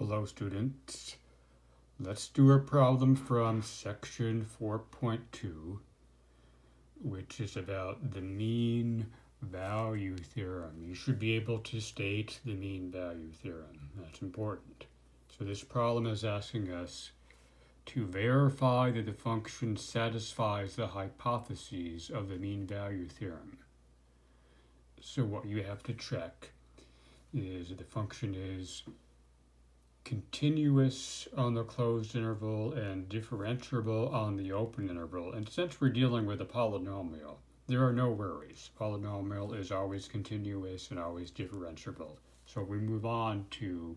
Hello students, let's do a problem from section 4.2, which is about the mean value theorem. You should be able to state the mean value theorem. That's important. So this problem is asking us to verify that the function satisfies the hypotheses of the mean value theorem. So what you have to check is that the function is continuous on the closed interval and differentiable on the open interval. And since we're dealing with a polynomial, there are no worries. Polynomial is always continuous and always differentiable. So we move on to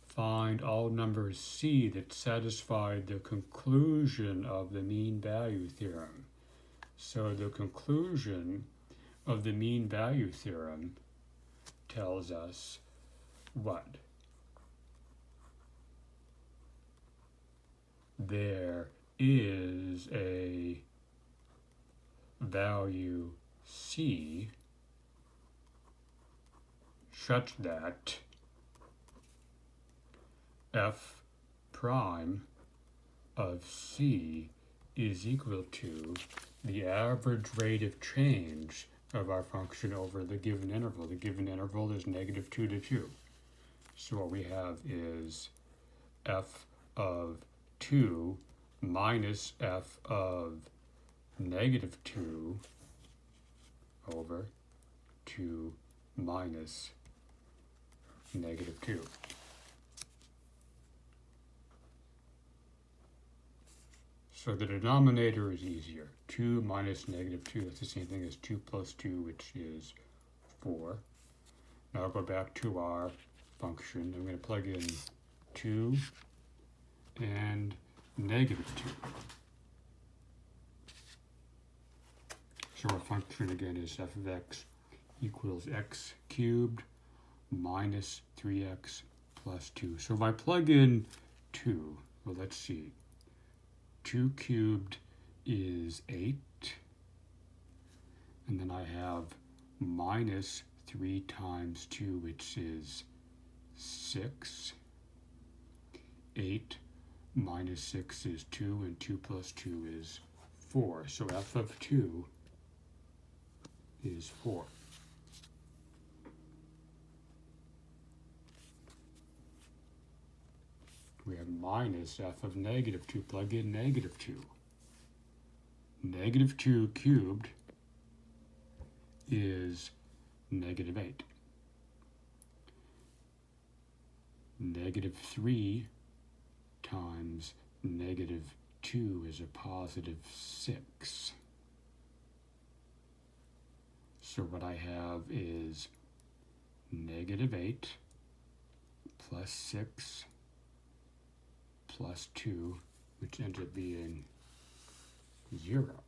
find all numbers C that satisfy the conclusion of the mean value theorem. So the conclusion of the mean value theorem tells us what? There is a value C such that f prime of C is equal to the average rate of change of our function over the given interval. The given interval is -2 to 2. So what we have is f of 2 minus f of -2 over 2 minus -2. So the denominator is easier. 2 minus -2, that's the same thing as 2 plus 2, which is 4. Now I'll go back to our function. I'm going to plug in 2 and -2. So our function again is f of x equals x cubed minus 3x plus 2. So if I plug in 2, well, let's see. 2 cubed is 8. And then I have minus 3 times 2, which is 6. 8 minus 6 is 2, and 2 plus 2 is 4. So f of 2 is 4. We have minus f of -2. Plug in -2. -2 cubed is -8. -3 times -2 is a positive 6. So what I have is -8 plus 6 plus 2, which ends up being 0.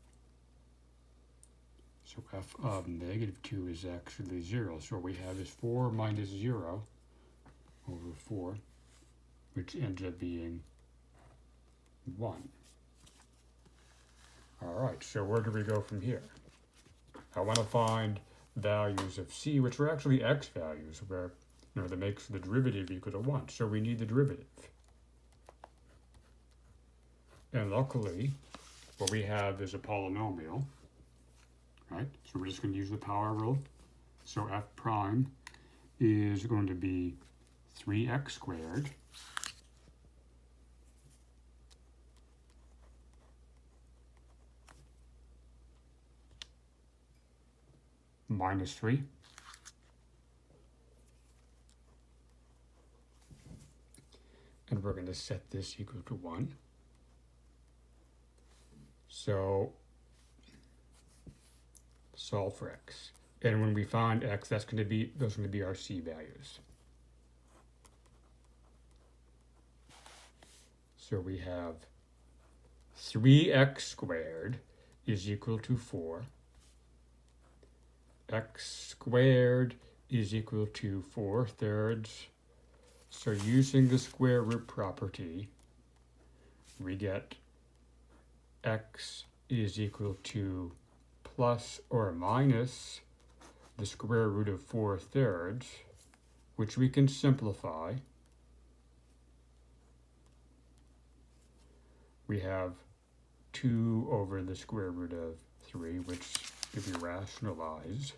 So f of -2 is actually 0. So what we have is 4 minus 0 over 4, which ends up being 1. Alright, so where do we go from here? I want to find values of C, which are actually x values, where that makes the derivative equal to 1. So we need the derivative. And luckily, what we have is a polynomial, right? So we're just going to use the power rule. So f prime is going to be 3x squared minus 3 and we're going to set this equal to 1. So solve for x. And when we find x, those are going to be our C values. So we have 3x squared is equal to 4. X squared is equal to 4/3. So using the square root property, we get x is equal to plus or minus the square root of 4/3, which we can simplify. we have 2 over the square root of 3, which if we rationalize,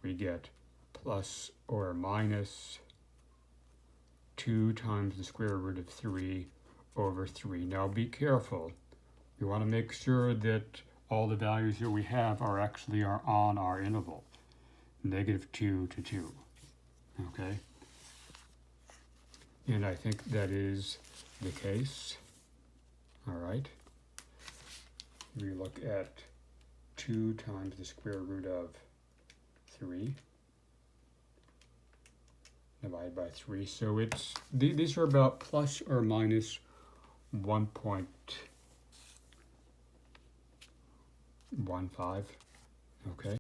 we get plus or minus 2 times the square root of 3 over 3. Now be careful. We want to make sure that all the values that we have are actually on our interval, -2 to 2. Okay? And I think that is the case. All right. We look at 2 times the square root of 3 divided by 3. So it's these are about plus or minus 1.15. Okay.